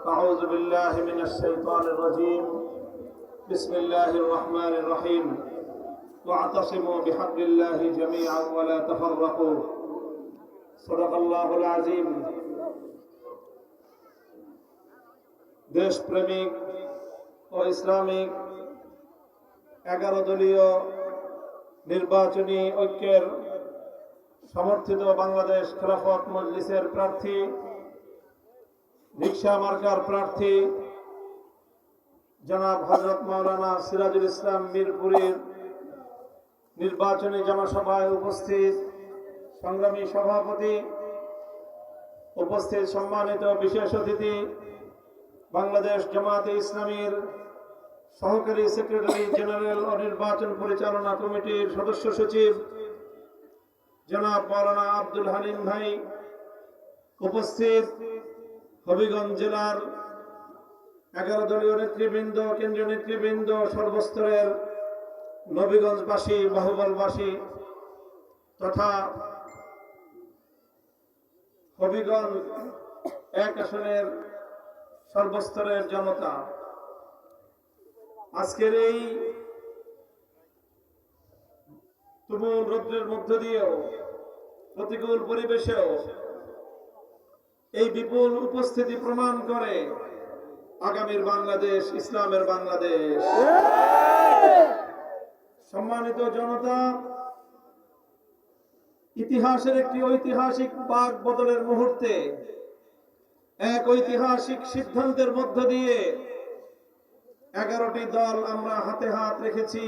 أعوذ بالله من الشيطان الرجيم بسم الله الرحمن الرحيم واعتصموا بحبل الله جميعا ولا تفرقوا صدق الله العظيم দেশপ্রেমিক ও ইসলামিক 11 দলীয় নির্বাচনী ঐক্যের সমর্থিত বাংলাদেশ খেলাফত মজলিসের প্রার্থী রিকশা মার্কার প্রার্থী জনাব হযরত মাওলানা সিরাজুল ইসলাম মিরপুরীর নির্বাচনী জনসভায় উপস্থিত সংগ্রামী সভাপতি, উপস্থিত সম্মানিত বিশেষ অতিথি, বাংলাদেশ জামায়াতে ইসলামীর সহকারী সেক্রেটারি জেনারেল ও নির্বাচন পরিচালনা কমিটির সদস্য সচিব জনাব মাওলানা আব্দুল হালিম ভাই, উপস্থিত হবিগঞ্জ জেলার 11 দলীয় নেতৃবৃন্দ, কেন্দ্রীয় নেতৃবৃন্দ, সর্বস্তরের নবীগঞ্জবাসী, বাহুবলবাসী তথা হবিগঞ্জ 1 আসনের সর্বস্তরের জনতা, আজকের এই তুমুল রৌদ্রের মধ্য দিয়েও, প্রতিকূল পরিবেশেও এই বিপুল উপস্থিতি প্রমাণ করে আগামীর বাংলাদেশ ইসলামের বাংলাদেশ। সম্মানিত জনতা, ইতিহাসের একটি ঐতিহাসিক পাক বদলের মুহূর্তে এক ঐতিহাসিক সিদ্ধান্তের মধ্য দিয়ে 11টি দল আমরা হাতে হাত রেখেছি।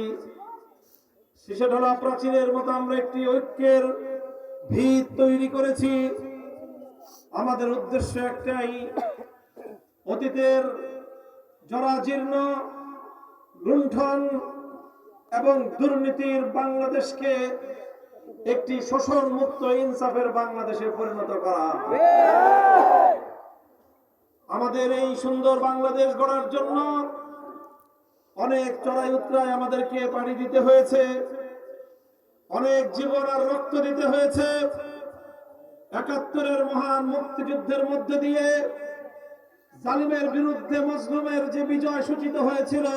শীষঢালা প্রাচীরের মতো আমরা একটি ঐক্যের ভিত তৈরি করেছি। আমাদের উদ্দেশ্য একটাই, অতীতের জরাজীর্ণ, লুণ্ঠন এবং দুর্নীতির বাংলাদেশকে একটি শোষণ মুক্ত ইনসাফের বাংলাদেশে পরিণত করা। আমাদের এই সুন্দর বাংলাদেশ গড়ার জন্য অনেক চড়াই উতরাই আমাদেরকে পাড়ি দিতে হয়েছে, অনেক জীবন আর রক্ত দিতে হয়েছে। 71-এর মহান মুক্তিযুদ্ধের মধ্য দিয়ে জালিমের বিরুদ্ধে মজলুমের যে বিজয় সূচিত হয়েছিল,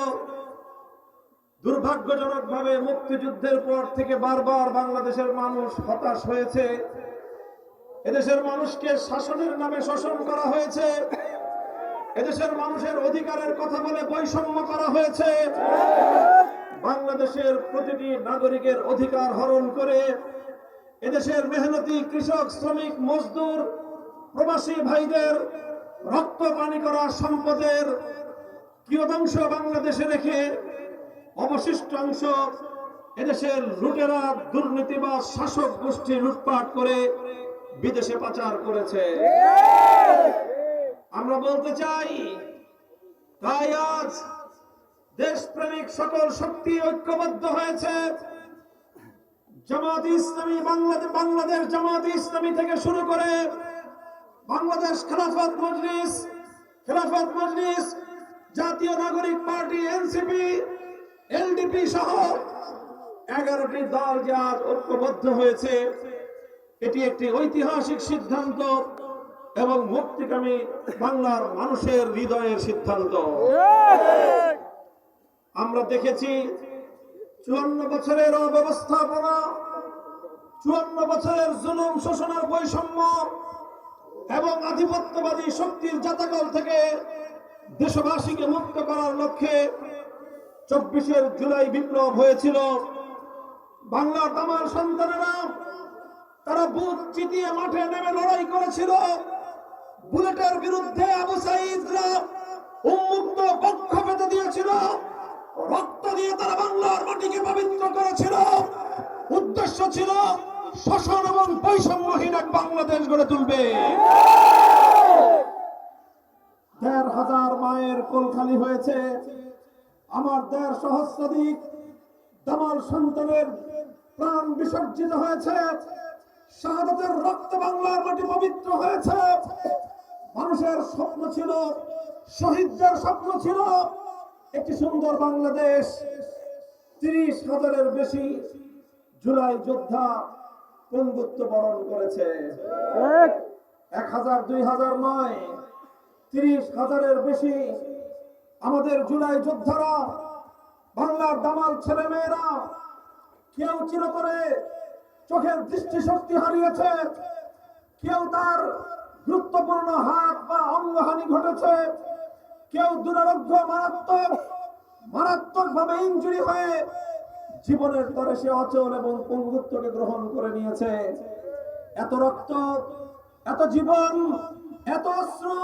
দুর্ভাগ্যজনকভাবে মুক্তিযুদ্ধের পর থেকে বারবার বাংলাদেশের মানুষ হতাশ হয়েছে। এদেশের মানুষকে শাসনের নামে শোষণ করা হয়েছে, এদেশের মানুষের অধিকারের কথা বলে বৈষম্য করা হয়েছে, বাংলাদেশের প্রতিটি নাগরিকের অধিকার হরণ করে এদেশের মেহনতি কৃষক, শ্রমিক, মজদুর, প্রবাসী ভাইদের রক্ত পানি করা সম্পদের কিয়দাংশ বাংলাদেশে রেখে অবশিষ্ট অংশ এদেশের লুটেরা, দুর্নীতিবাজ শাসক গোষ্ঠী লুটপাট করে বিদেশে পাচার করেছে। আমরা বলতে চাই, তাই আজ দেশপ্রেমিক সকল শক্তি ঐক্যবদ্ধ হয়েছে। জামায়াতে ইসলামী বাংলাদেশ জামায়াতে ইসলামী থেকে শুরু করে বাংলাদেশ খেলাফত মজলিস, জাতীয় নাগরিক পার্টি, এনসিপি, এলডিপি সহ 11টি দল যে আজ ঐক্যবদ্ধ হয়েছে, এটি একটি ঐতিহাসিক সিদ্ধান্ত এবং মুক্তিকামী বাংলার মানুষের হৃদয়ের সিদ্ধান্ত। আমরা দেখেছি 54 বছরের অব্যবস্থাপনা, 54 বছরের জুলুম, শোষণের বৈষম্য এবং আধিপত্যবাদী শক্তির জাতাকল থেকে দেশবাসীকে মুক্ত করার লক্ষ্যে 24 জুলাই বিপ্লব হয়েছিল। বাংলার দামাল সন্তানেরা তারা বুক চিতিয়ে মাঠে নেমে লড়াই করেছিল। বুলেটের বিরুদ্ধে আবু সাঈদরা উন্মুক্ত পক্ষ পেতে দিয়েছিল, রক্ত দিয়ে তারা বাংলার মাটিকে পবিত্র করেছিল। উদ্দেশ্য ছিল শোষণ এবং বৈষম্যহীন এক বাংলাদেশ গড়ে তুলবে। 1,500 মায়ের কোল খালি হয়েছে, আমার 1.5 সহস্রাধিক দামাল সন্তানের প্রাণ বিসর্জিত হয়েছে, শাহাদাতের রক্ত বাংলার মাটি পবিত্র হয়েছে। মানুষের স্বপ্ন ছিল, শহীদদের স্বপ্ন ছিল একটি সুন্দর বাংলাদেশ। 30,000-এর বেশি জুলাই যোদ্ধা পঙ্গুত্ব বরণ করেছে। 1,000, 2,000 নয়, 30,000-এর বেশি আমাদের জুলাই যোদ্ধারা, বাংলার দামাল ছেলে মেয়েরা, কেউ চিরতরে চোখের দৃষ্টিশক্তি হারিয়েছে, কেউ তার গুরুত্বপূর্ণ হাত বা অঙ্গহানি ঘটেছে, কেউ দুরারোগ্য মারাত্মকভাবে ইনজুরি হয়ে জীবনের তরে সে অচল এবং পঙ্গুত্বকে গ্রহণ করে নিয়েছে। এত রক্ত, এত জীবন, এত অশ্রু,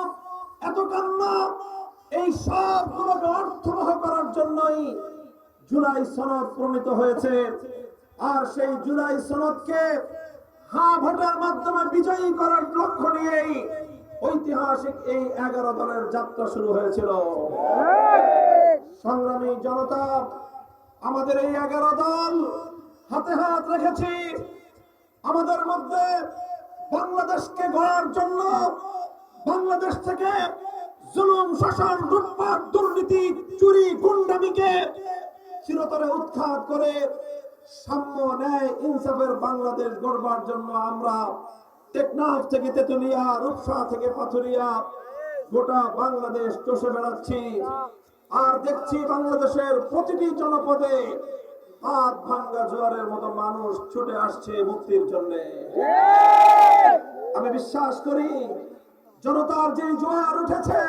এত কান্না, এই সবগুলোকে অর্থবহ করার জন্যই জুলাই সনদ প্রণীত হয়েছে। আর সেই জুলাই সনদকে ভোটের মাধ্যমে বিজয়ী করার লক্ষ্য নিয়েই ঐতিহাসিক এই 11 দলের যাত্রা শুরু হয়েছিল। সংগ্রামী জনতা, আমাদের এই 11 দল হাতে হাত রেখেছি। আমাদের মধ্যে বাংলাদেশকে গড়ার জন্য, বাংলাদেশ থেকে জুলুম, শোষণ, লুটপাট, দুর্নীতি, চুরি, গুন্ডামিকে চিরতরে উৎখাত করে সাম্য, ন্যায়, ইনসাফের বাংলাদেশ গড়বার জন্য আমরা টেকনাফ থেকে তেতুলিয়া, রূপসা থেকে পাথুরিয়া, গোটা বাংলাদেশ চষে বেড়াচ্ছি। আর দেখছি বাংলাদেশের প্রতিটি জনপদে হাত ভাঙ্গা জোয়ারের মতো মানুষ ছুটে আসছে মুক্তির জন্য। আমি বিশ্বাস করি জনতার যে জোয়ার উঠেছে,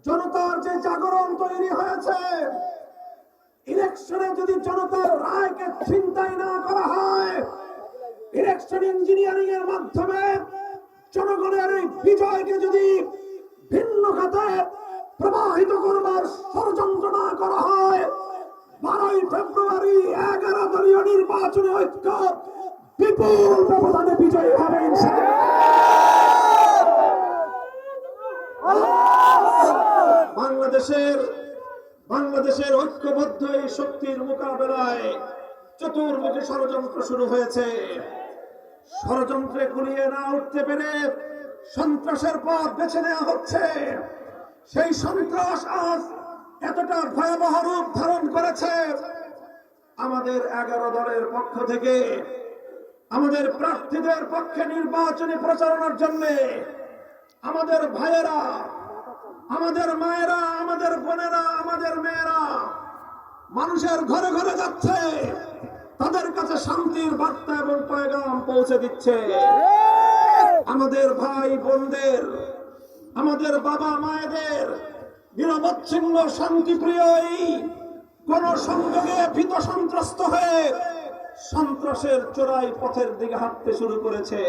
জনতার যে জাগরণ তৈরি হয়েছে, ইলেকশনে যদি জনতার রায়কে ছিনতাই না করা হয়, ইলেকশন ইঞ্জিনিয়ারিং এর মাধ্যমে জনগণের এই বিজয়কে যদি ভিন্ন খাতে প্রবাহিত করবার ষড়যন্ত্র না করা হয়, 12ই ফেব্রুয়ারি 11 দলীয় নির্বাচনে ঐক্য বিপুল ব্যবধানে বিজয়ী হবে বাংলাদেশের ঐক্যবদ্ধ এই শক্তির মোকাবেলায় চতুর্মুখী ষড়যন্ত্র শুরু হয়েছে। ষড়যন্ত্রে গুলিয়ে না উঠতে পেরে সন্ত্রাসের পথ বেছে নেওয়া হচ্ছে। সেই সন্ত্রাস আজ এতটা ভয়াবহ রূপ ধারণ করেছে, আমাদের 11 দলের পক্ষ থেকে আমাদের প্রার্থীদের পক্ষে নির্বাচনী প্রচারণার জন্য আমাদের ভাইয়েরা, আমাদের মায়েরা, আমাদের বোনেরা, আমাদের মেয়েরা মানুষের ঘরে ঘরে যাচ্ছে, তাদের কাছে শান্তির বার্তা এবং পয়গাম পৌঁছে দিচ্ছে। আমাদের ভাই বোনদের, আমাদের বাবা মায়েদের নিরবচ্ছিন্ন শান্তিপ্রিয় এই গণসংযোগে ভীত সন্ত্রস্ত হয়ে সন্ত্রাসের চোরাই পথের দিকে হাঁটতে শুরু করেছে।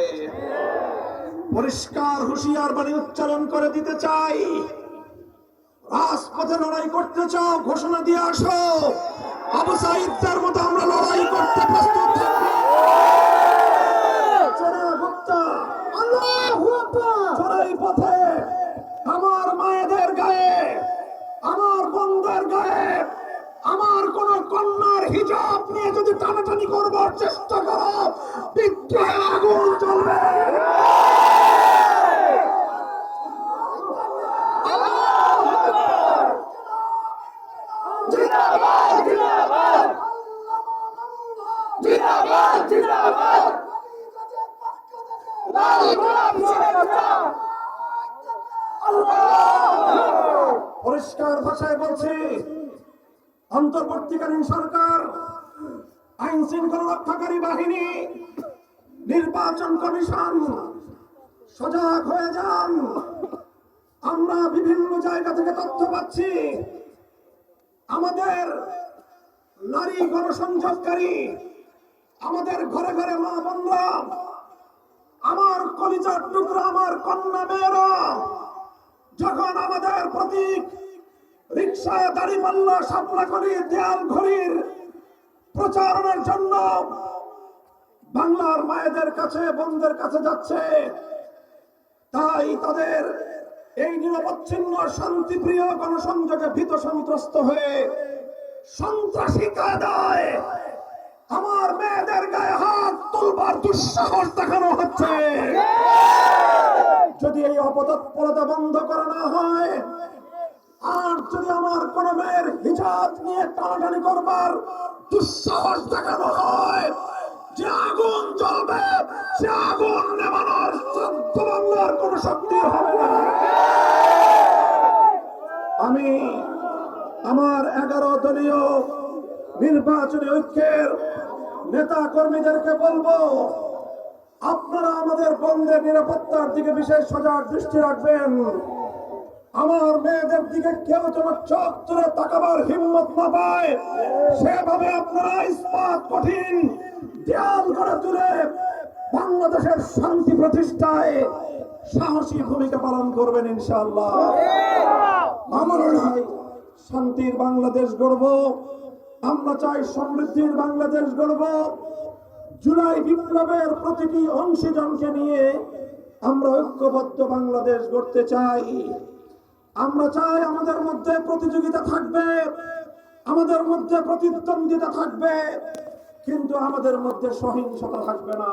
পরিষ্কার হুঁশিয়ার বাণী উচ্চারণ করে দিতে চাই, রাজপথে লড়াই করতে চাও, ঘোষণা দিয়ে আসো। আবু সাঈদদের মতো আমরা লড়াই করতে প্রস্তুত থাকি। চোরাই পথে আমার মায়েদের গায়ে, আমার বোনদের গায়ে, আমার কোন কন্যার হিজাব নিয়ে যদি টানাটানি করবার চেষ্টা করো, বিদ্রোহের আগুন জ্বলবে। পরিষ্কার ভাষায় বলছি, অন্তর্বর্তীকালীন সরকার, আইন শৃঙ্খলা রক্ষাকারী বাহিনী, নির্বাচন কমিশন সজাগ হয়ে যান। আমরা বিভিন্ন জায়গা থেকে তথ্য পাচ্ছি, আমাদের নারী গণসংযোগকারী, আমাদের ঘরে ঘরে মা বোনরা, আমার কলিজার টুকরা, আমার কন্যা মেয়েরা যখন আমাদের প্রতীক রিকশায়, দাড়িপাল্লা, শাপলা ঘড়ি, দেয়াল ঘড়ির প্রচারণের জন্য বাংলার মায়েদের কাছে, বোনদের কাছে যাচ্ছে, তাই তাদের এই নিরবচ্ছিন্ন শান্তিপ্রিয় গণসংযোগে ভীত সন্ত্রস্ত হয়ে সন্ত্রাসী কায়দায় আমার মেয়েদের গায়ে হাত তুলবার দুঃসাহস দেখানো হচ্ছে। যদি এই অপতৎপরতা বন্ধ করা না হয়, আর যদি আমার কোন মেয়ের হিজাব নিয়ে টানাটানি করবার দুঃসাহস দেখানো হয়, যে আগুন জ্বলবে সে আগুন নেভানোর সাধ্য বাংলার কোন শক্তি হবে না। আমি আমার 11 দলীয় নির্বাচনী ঐক্যের নেতা কর্মীদেরকে বলবো, আপনারা আমাদের বন্ধের নিরাপত্তার দিকে বিশেষ সজাগ দৃষ্টি রাখবেন। আমার মেয়েদের দিকে কেউ যেন চোখ তুলে তাকাবার হিম্মত না পায়, সেভাবে আপনারা ইস্পাত কঠিন দেয়াল করে তুলে বাংলাদেশের শান্তি প্রতিষ্ঠায় সাহসী ভূমিকা পালন করবেন ইনশাআল্লাহ। আমরা চাই শান্তির বাংলাদেশ গড়ব, আমরা চাই সমৃদ্ধির বাংলাদেশ গড়ব। জুলাই বিপ্লবের প্রতিটি অংশীজনকে নিয়ে আমরা ঐক্যবদ্ধ বাংলাদেশ গড়তে চাই। আমরা চাই আমাদের মধ্যে প্রতিযোগিতা থাকবে, আমাদের মধ্যে প্রতিদ্বন্দ্বিতা থাকবে, কিন্তু আমাদের মধ্যে সহিংসতা থাকবে না।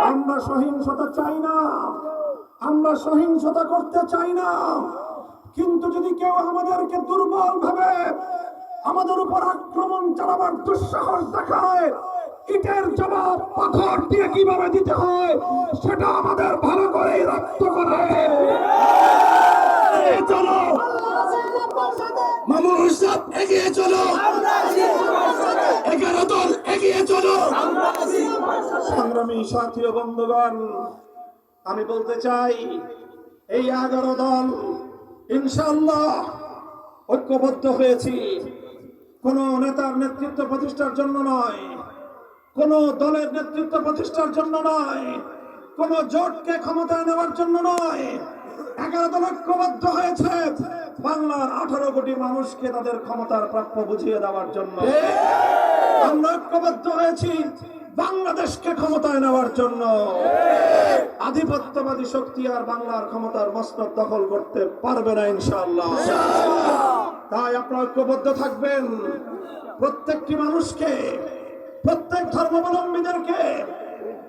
আমরা সহিংসতা চাই না, আমরা সহিংসতা করতে চাই না। কিন্তু যদি কেউ আমাদেরকে দুর্বল ভাবে আমাদের উপর আক্রমণ চালাবার দুঃসাহস দেখায়, ইটের জবাব পাথর দিয়ে কিভাবে দিতে হয় সেটা আমাদের ভালো করে রক্ত করে। চলো মামুন সাহেব, এগিয়ে চলো, 11 দল এগিয়ে চলো। সংগ্রামী সাথী ও বন্ধুগণ, আমি বলতে চাই এই 11 দল ইনশাআল্লাহ ঐক্যবদ্ধ হয়েছি কোন নেতার নেতৃত্ব প্রতিষ্ঠার জন্য নয়, কোন দলের নেতৃত্ব প্রতিষ্ঠার জন্য নয়, কোন জোটকে ক্ষমতায় নেওয়ার জন্য নয়। 11 দল ঐক্যবদ্ধ হয়েছে বাংলার 18 কোটি মানুষকে তাদের ক্ষমতার প্রাপ্য বুঝিয়ে দেওয়ার জন্য। আমরা ঐক্যবদ্ধ হয়েছি বাংলাদেশকে ক্ষমতায় নেওয়ার জন্য। আধিপত্যবাদী শক্তি আর বাংলার ক্ষমতার মস্তক দখল করতে পারবে না ইনশাআল্লাহ। তাই আপনারা ঐক্যবদ্ধ থাকবেন। প্রত্যেকটি মানুষকে, প্রত্যেক ধর্মাবলম্বীদেরকে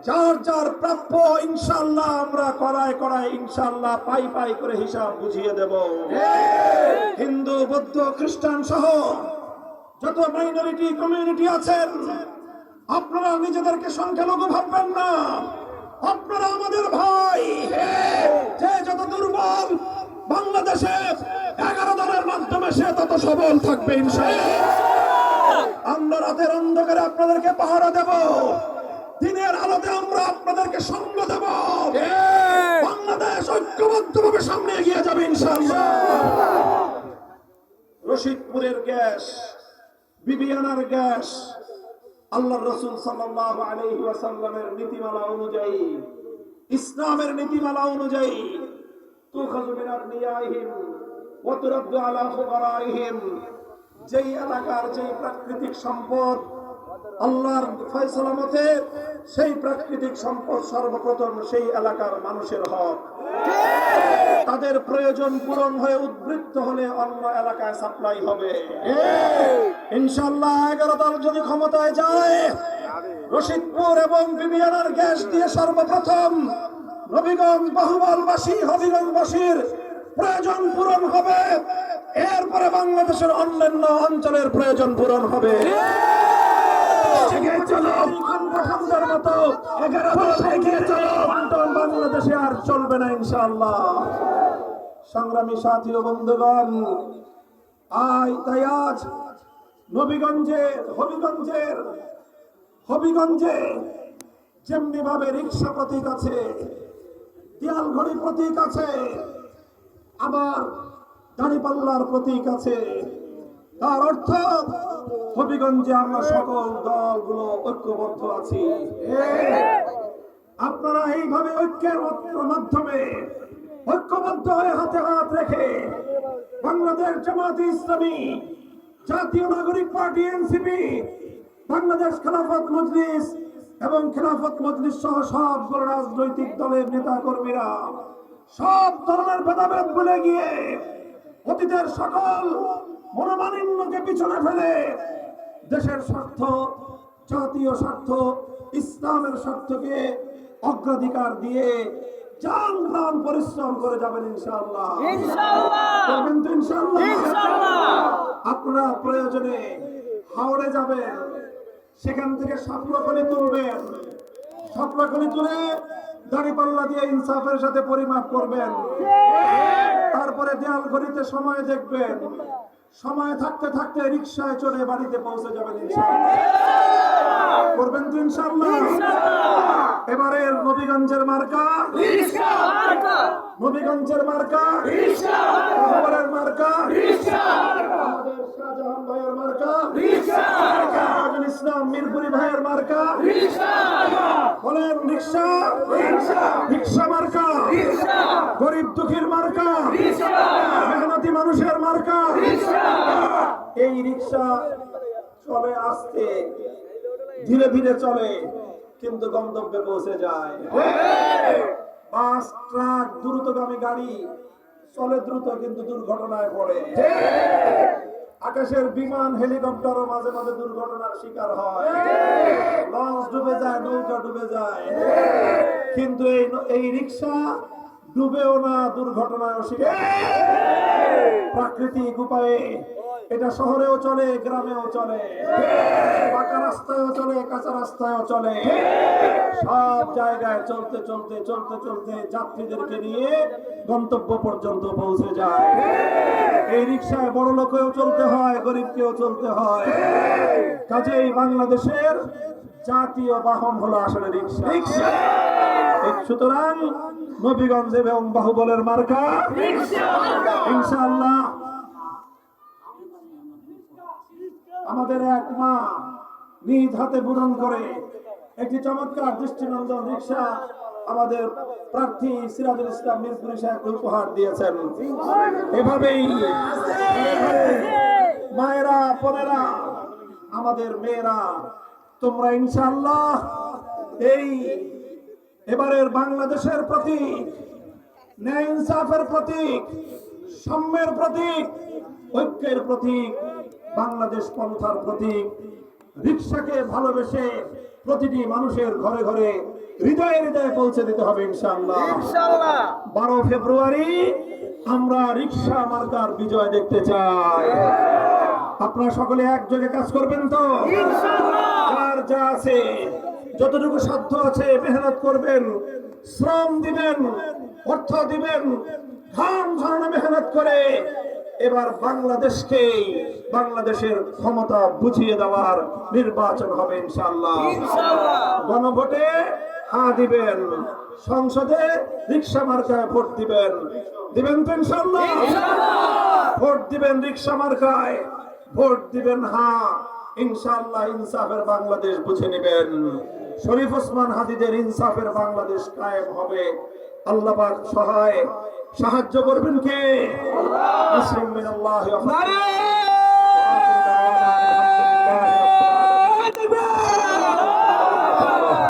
যার যার প্রাপ্য ইনশাআল্লাহ আমরা কড়ায় কড়ায় ইনশাআল্লাহ পাই পাই করে হিসাব বুঝিয়ে দেব। হিন্দু, বৌদ্ধ, খ্রিস্টান সহ যত মাইনরিটি কমিউনিটি আছেন, আপনারা নিজেদেরকে সংখ্যালঘু ভাববেন না। আপনারা আমাদের ভাই। যে যত দুর্বল বাংলাদেশে 11 দলের মাধ্যমে সে তত সবল থাকবে ইনশাআল্লাহ। আমরা রাতের অন্ধকারে আপনাদেরকে পাহারা দেব, দিনের আলোতে আমরা আপনাদেরকে সঙ্গ দেব। বাংলাদেশ ঐক্যবদ্ধভাবে সামনে এগিয়ে যাবে ইনশাআল্লাহ। রশিদপুরের গ্যাস, বিবিআনার গ্যাস আল্লাহর রাসূল সাল্লাল্লাহু আলাইহি ওয়াসাল্লামের নীতিমালা অনুযায়ী, ইসলামের নীতিমালা অনুযায়ী তুখাযু মিন আগনিয়াহিম ওয়া তুরাদ্দু আলা ফুকারাইহিম, যেই এলাকার যেই প্রাকৃতিক সম্পদ আল্লাহর ফয়সালা মতে সেই প্রাকৃতিক সম্পদ সর্বপ্রথম সেই এলাকার মানুষের হক। তাদের প্রয়োজন পূরণ হয়ে উদ্বৃত্ত হলে অন্য এলাকায় সাপ্লাই হবে ইনশাআল্লাহ। 11 দল যদি ক্ষমতায় যায়, রশিদপুর এবং বিবিআনার গ্যাস দিয়ে সর্বপ্রথম নবীগঞ্জ বাহুবলবাসী, হবিগঞ্জবাসীর প্রয়োজন পূরণ হবে। এরপরে বাংলাদেশের অন্যান্য অঞ্চলের প্রয়োজন পূরণ হবে। বাংলাদেশে আর চলবে না ইনশাআল্লাহ। সংগ্রামী সাথী ও বন্ধুগণ, তাই আজ হবিগঞ্জে যেমনি ভাবে রিক্সা প্রতীক আছে, দেয়ালঘড়ি প্রতীক আছে, আবার দাঁড়িপাল্লার প্রতীক আছে, তার অর্থ হবিগঞ্জে আমরা সকল দলগুলো ঐক্যবদ্ধ আছি। আপনারা এইভাবে ঐক্যের মাধ্যমে ঐক্যবদ্ধ হয়ে হাতে হাত রেখে বাংলাদেশ জামায়াতে ইসলামী, জাতীয় নাগরিক পার্টি এনসিপি, বাংলাদেশ খেলাফত মজলিস এবং খেলাফত মজলিস সহ সবগুলো রাজনৈতিক দলের নেতা কর্মীরা সব ধরনের ভেদাভেদ ভুলে গিয়ে অতীতের সকল মনোমালিন্যকে পিছনে ফেলে দেশের স্বার্থ, জাতীয় স্বার্থ, ইসলামের স্বার্থকে অগ্রাধিকার দিয়ে জান প্রাণ পরিশ্রম করে যাবেন ইনশাআল্লাহ। করবেন তো ইনশাআল্লাহ? আপনারা প্রয়োজনে হাওড়ে যাবেন, সেখান থেকে সাপুরাকলি তুলবেন, শাপলাকলি তুলে দাড়িপাল্লা দিয়ে ইনসাফের সাথে পরিমাপ করবেন। তারপরে দেয়াল ঘড়িতে সময় দেখবেন। সময় থাকতে থাকতে রিকশায় চড়ে বাড়িতে পৌঁছে যাবেন ইনশাআল্লাহ। করবেন তো ইনশাআল্লাহ? এবারের নবীগঞ্জের মার্কা নবীগঞ্জের মার্কা শহরের মার্কা আমাদের শাহজাহান ভাইয়ের মার্কা তাজুল ইসলাম মিরপুরি ভাইয়ের মার্কা বলেন রিকশা রিকশা মার্কা গরিব দুঃখীর মার্কা মেহনতি মানুষের মার্কা। এই রিকশা চলে আস্তে ধীরে ধীরে চলে কিন্তু গন্তব্যে পৌঁছে যায়। বাস ট্রাক দ্রুতগামী গাড়ি চলে দ্রুত কিন্তু দুর্ঘটনায় পড়ে। আকাশের বিমান হেলিকপ্টারও মাঝে মাঝে দুর্ঘটনার শিকার হয়। লঞ্চ ডুবে যায়, নৌকা ডুবে যায়, কিন্তু এই রিকশা ডুবেও না, দুর্ঘটনায়ও শিকার। প্রাকৃতিক উপায়ে এটা শহরেও চলে, গ্রামেও চলে, পাকা রাস্তায়ও চলে, কাঁচা রাস্তায়ও চলে। সব জায়গায় চলতে চলতে চলতে চলতে যাত্রীদেরকে নিয়ে গন্তব্য পর্যন্ত পৌঁছে যায়। এই রিকশায় বড় লোকেও চলতে হয়, গরিবকেও চলতে হয়। কাজেই বাংলাদেশের জাতীয় বাহন হলো আসলে রিকশা। সুতরাং নবীগঞ্জ এবং বাহুবলের মার্কা ইনশাআল্লাহ। আমাদের এক মা নিজ হাতে বুনন করে একটি চমৎকার দৃষ্টিনন্দন রিকশা আমাদের প্রার্থী সিরাজুল ইসলাম মিরপুরি সাহেবকে উপহার দিয়েছেন। এভাবেই মায়েরা, বোনেরা, আমাদের মেয়েরা, তোমরা ইনশাআল্লাহ এই এবারের বাংলাদেশের প্রতীক, ন্যায় ইনসাফের প্রতীক, সাম্যের প্রতীক, ঐক্যের প্রতীক, বাংলাদেশ পন্থার প্রতীক রিকশাকে ভালোবেসে প্রতিটি মানুষের ঘরে ঘরে হৃদয়ে হৃদয়ে পৌঁছে দিতে হবে ইনশাআল্লাহ। 12 ফেব্রুয়ারি আমরা রিকশা মার্কার বিজয় দেখতে চাই। আপনারা সকলে একযোগে কাজ করবেন তো ইনশাআল্লাহ? যার যা আছে, যতটুকু সাধ্য আছে মেহনত করবেন, শ্রম দিবেন, অর্থ দিবেন, ঘাম ঝরানো মেহনত করে এবার বাংলাদেশকে, বাংলাদেশের ক্ষমতা বুঝিয়ে দেওয়ার নির্বাচন হবে ইনশাআল্লাহ। গণভোটে হা দিবেন, সংসদে রিকশা মার্কায় ভোট দিবেন। দিবেন তো ইনশাআল্লাহ? ভোট দিবেন রিকশা মার্কায়, ভোট দিবেন হা, ইনশাআল্লাহ ইনসাফের বাংলাদেশ বুঝে নেবেন। শরীফ ওসমান হাদিদের ইনসাফের বাংলাদেশ কায়েম হবে। আল্লাহ পাক সহায়, সাহায্য করবেন কে? আল্লাহ।